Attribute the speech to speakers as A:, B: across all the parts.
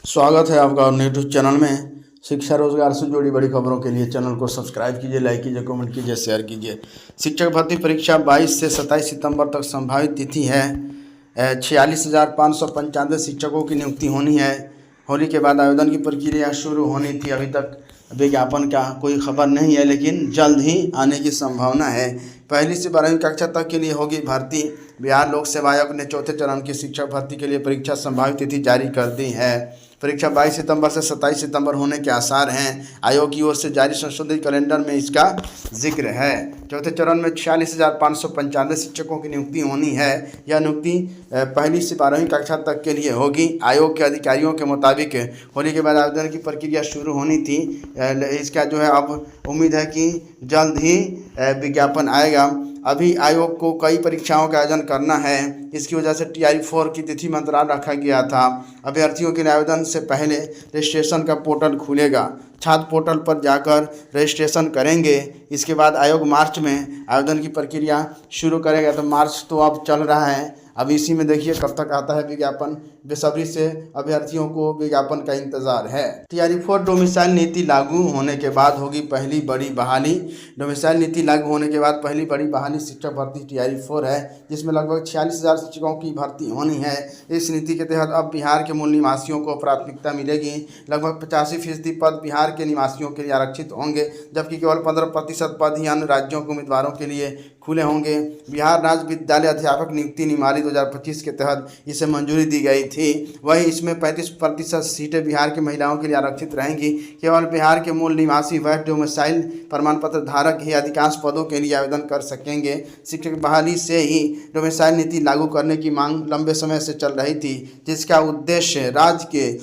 A: स्वागत है आपका और यूट्यूब चैनल में। शिक्षा रोजगार से जुड़ी बड़ी खबरों के लिए चैनल को सब्सक्राइब कीजिए, लाइक कीजिए, कमेंट कीजिए, शेयर कीजिए। शिक्षक भर्ती परीक्षा 22 से 27 सितंबर तक संभावित तिथि है। 46,595 शिक्षकों की नियुक्ति होनी है। होली के बाद आवेदन की प्रक्रिया शुरू होनी थी। अभी तक विज्ञापन का कोई खबर नहीं है, लेकिन जल्द ही आने की संभावना है। पहली से 12वीं कक्षा तक के लिए होगी भर्ती। बिहार लोक सेवा आयोग ने चौथे चरण की शिक्षक भर्ती के लिए परीक्षा संभावित तिथि जारी कर दी है। परीक्षा 22 सितंबर से 27 सितंबर होने के आसार हैं। आयोग की ओर से जारी संशोधित कैलेंडर में इसका जिक्र है। चौथे चरण में 46,595 शिक्षकों की नियुक्ति होनी है। यह नियुक्ति पहली से 12वीं कक्षा तक के लिए होगी। आयोग के अधिकारियों के मुताबिक होली के बाद आवेदन की प्रक्रिया शुरू होनी थी। इसका जो है अब उम्मीद है कि जल्द ही विज्ञापन आएगा। अभी आयोग को कई परीक्षाओं का आयोजन करना है। इसकी वजह से TRE-4 की तिथि में अंतराल रखा गया था। अभ्यर्थियों के लिए आवेदन से पहले रजिस्ट्रेशन का पोर्टल खुलेगा। छात्र पोर्टल पर जाकर रजिस्ट्रेशन करेंगे। इसके बाद आयोग मार्च में आवेदन की प्रक्रिया शुरू करेगा। तो मार्च तो अब चल रहा है, अब इसी में देखिए कब तक आता है विज्ञापन। बेसब्री से अभ्यर्थियों को विज्ञापन का इंतजार है। TRE-4 डोमिसाइल नीति लागू होने के बाद होगी पहली बड़ी बहाली। डोमिसाइल नीति लागू होने के बाद पहली बड़ी बहाली शिक्षक भर्ती TRE-4 है, जिसमें लगभग 46,000 शिक्षकों की भर्ती होनी है। इस नीति के तहत अब बिहार के मूल निवासियों को प्राथमिकता मिलेगी। लगभग 85% पद बिहार के निवासियों के लिए आरक्षित होंगे, जबकि केवल 15% पद ही अन्य राज्यों के उम्मीदवारों के लिए खुले होंगे। बिहार राज्य विद्यालय अध्यापक नियुक्ति नियमावली 2025 के तहत इसे मंजूरी दी गई थी। वहीं इसमें 35% सीटें बिहार की महिलाओं के लिए आरक्षित रहेंगी। केवल बिहार के मूल निवासी व डोमिसाइल प्रमाण पत्र धारक ही अधिकांश पदों के लिए आवेदन कर सकेंगे। शिक्षक बहाली से ही डोमिसाइल नीति लागू करने की मांग लंबे समय से चल रही थी, जिसका उद्देश्य राज्य के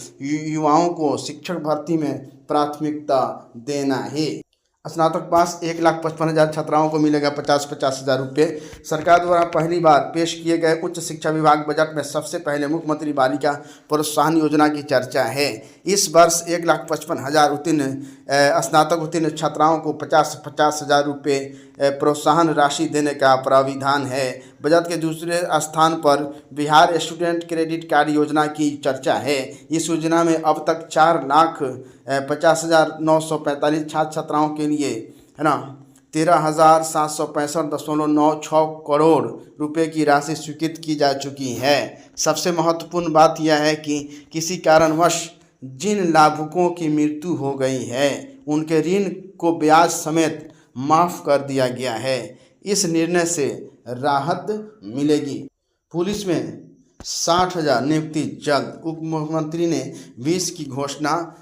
A: युवाओं को शिक्षक भर्ती में प्राथमिकता देना है। स्नातक पास 1,55,000 छात्राओं को मिलेगा 50,000 रुपये। सरकार द्वारा पहली बार पेश किए गए उच्च शिक्षा विभाग बजट में सबसे पहले मुख्यमंत्री बालिका प्रोत्साहन योजना की चर्चा है। इस वर्ष 1,55,000 स्नातक उत्तीर्ण छात्राओं को 50,000 रुपये प्रोत्साहन राशि देने का प्राविधान है। बजट के दूसरे स्थान पर बिहार स्टूडेंट क्रेडिट कार्ड योजना की चर्चा है। इस योजना में अब तक 4,50,945 छात्र छात्राओं के लिए है ना 13,765.96 करोड़ रुपए की राशि स्वीकृत की जा चुकी है। सबसे महत्वपूर्ण बात यह है कि किसी कारणवश जिन लाभुकों की मृत्यु हो गई है, उनके ऋण को ब्याज समेत माफ़ कर दिया गया है। इस निर्णय से राहत मिलेगी। पुलिस में 60,000 नियुक्ति जल्द। उप मुख्यमंत्री ने 20 की घोषणा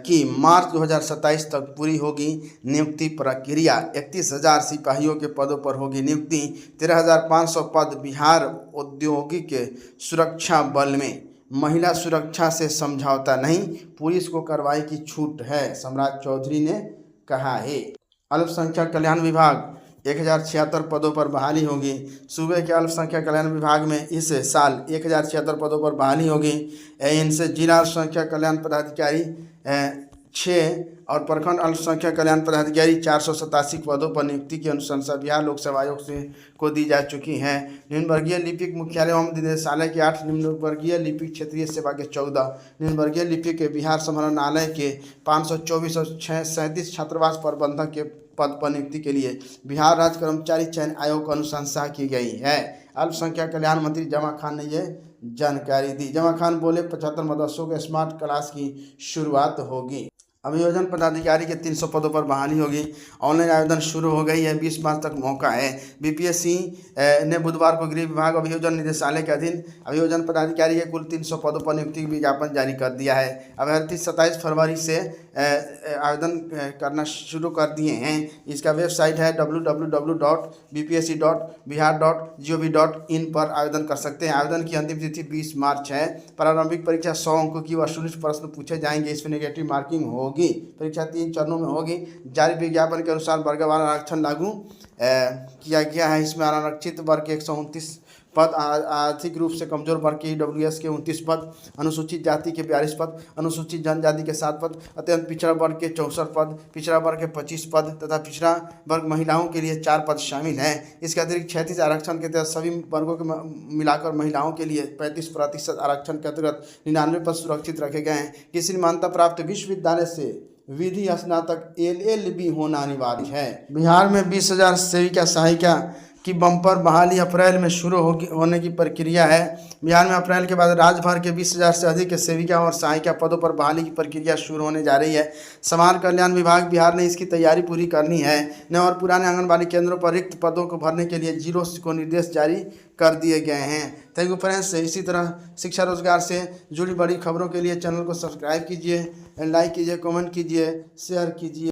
A: की। मार्च 2027 तक पूरी होगी नियुक्ति प्रक्रिया। 31,000 सिपाहियों के पदों पर होगी नियुक्ति। 13,500 पद बिहार औद्योगिक सुरक्षा बल में। महिला सुरक्षा से समझौता नहीं, पुलिस को कार्रवाई की छूट है, सम्राट चौधरी ने कहा है। अल्पसंख्यक कल्याण विभाग 1,076 पदों पर बहाली होगी। सूबे के अल्पसंख्यक कल्याण विभाग में इस साल 1,076 पदों पर बहाली होगी। इनसे जिला अल्पसंख्यक कल्याण पदाधिकारी 6 और प्रखंड अल्पसंख्यक कल्याण पदाधिकारी 487 पदों पर नियुक्ति की अनुशंसा बिहार लोक सेवा आयोग से को दी जा चुकी है। निम्नवर्गीय लिपिक मुख्यालय एवं निदेशालय के 8, निम्नवर्गीय लिपिक क्षेत्रीय सेवा के 14, निम्नवर्गीय लिपिक बिहार समाहरणालय के 524 और 37 छात्रावास प्रबंधक के पद पर नियुक्ति के लिए बिहार राज्य कर्मचारी चयन आयोग को अनुशंसा की गई है। अल्पसंख्यक कल्याण मंत्री जमा खान ने यह जानकारी दी। जमा खान बोले 75 मदरसों के स्मार्ट क्लास की शुरुआत होगी। अभियोजन पदाधिकारी के 300 पदों पर बहाली होगी। ऑनलाइन आवेदन शुरू हो गई है। 20 मार्च तक मौका है। BPSC ने बुधवार को गृह विभाग अभियोजन निदेशालय के अधीन अभियोजन पदाधिकारी के कुल 300 पदों पर नियुक्ति विज्ञापन जारी कर दिया है। अभ्यर्थी 27 फरवरी से आवेदन करना शुरू कर दिए हैं। इसका वेबसाइट है www.bpsc.bihar.gov.in पर आवेदन कर सकते हैं। आवेदन की अंतिम तिथि 20 मार्च है। प्रारंभिक परीक्षा 100 अंकों की वस्तुनिष्ठ प्रश्न पूछे जाएंगे। इसमें नेगेटिव मार्किंग होगी। परीक्षा 3 चरणों में होगी। जारी विज्ञापन के अनुसार वर्गवार आरक्षण लागू किया गया है। इसमें अनारक्षित वर्ग 129 पद, आर्थिक रूप से कमजोर वर्ग के ईडब्ल्यूएस के 29 पद, अनुसूचित जाति के 42 पद, अनुसूचित जनजाति के 7 पद, अत्यंत पिछड़ा वर्ग के 64 पद, पिछड़ा वर्ग के 25 पद तथा पिछड़ा वर्ग महिलाओं के लिए 4 पद शामिल हैं। इसके अतिरिक्त 36 आरक्षण के तहत सभी वर्गों के मिलाकर महिलाओं के लिए 35% आरक्षण के अंतर्गत 99 पद सुरक्षित रखे गए हैं। किसी मान्यता प्राप्त विश्वविद्यालय से विधि स्नातक LLB होना अनिवार्य है। बिहार में 20,000 सेविका सहायिका की बम्पर बहाली अप्रैल में शुरू होने की प्रक्रिया है। बिहार में अप्रैल के बाद राज्य भर के 20,000 से अधिक सेविका और सहायिका पदों पर बहाली की प्रक्रिया शुरू होने जा रही है। समाज कल्याण विभाग बिहार ने इसकी तैयारी पूरी करनी है। नए और पुराने आंगनबाड़ी केंद्रों पर रिक्त पदों को भरने के लिए जिलों को निर्देश जारी कर दिए गए हैं। Thank you friends. इसी तरह शिक्षा रोजगार से जुड़ी बड़ी खबरों के लिए चैनल को सब्सक्राइब कीजिए, लाइक कीजिए, कमेंट कीजिए, शेयर कीजिए।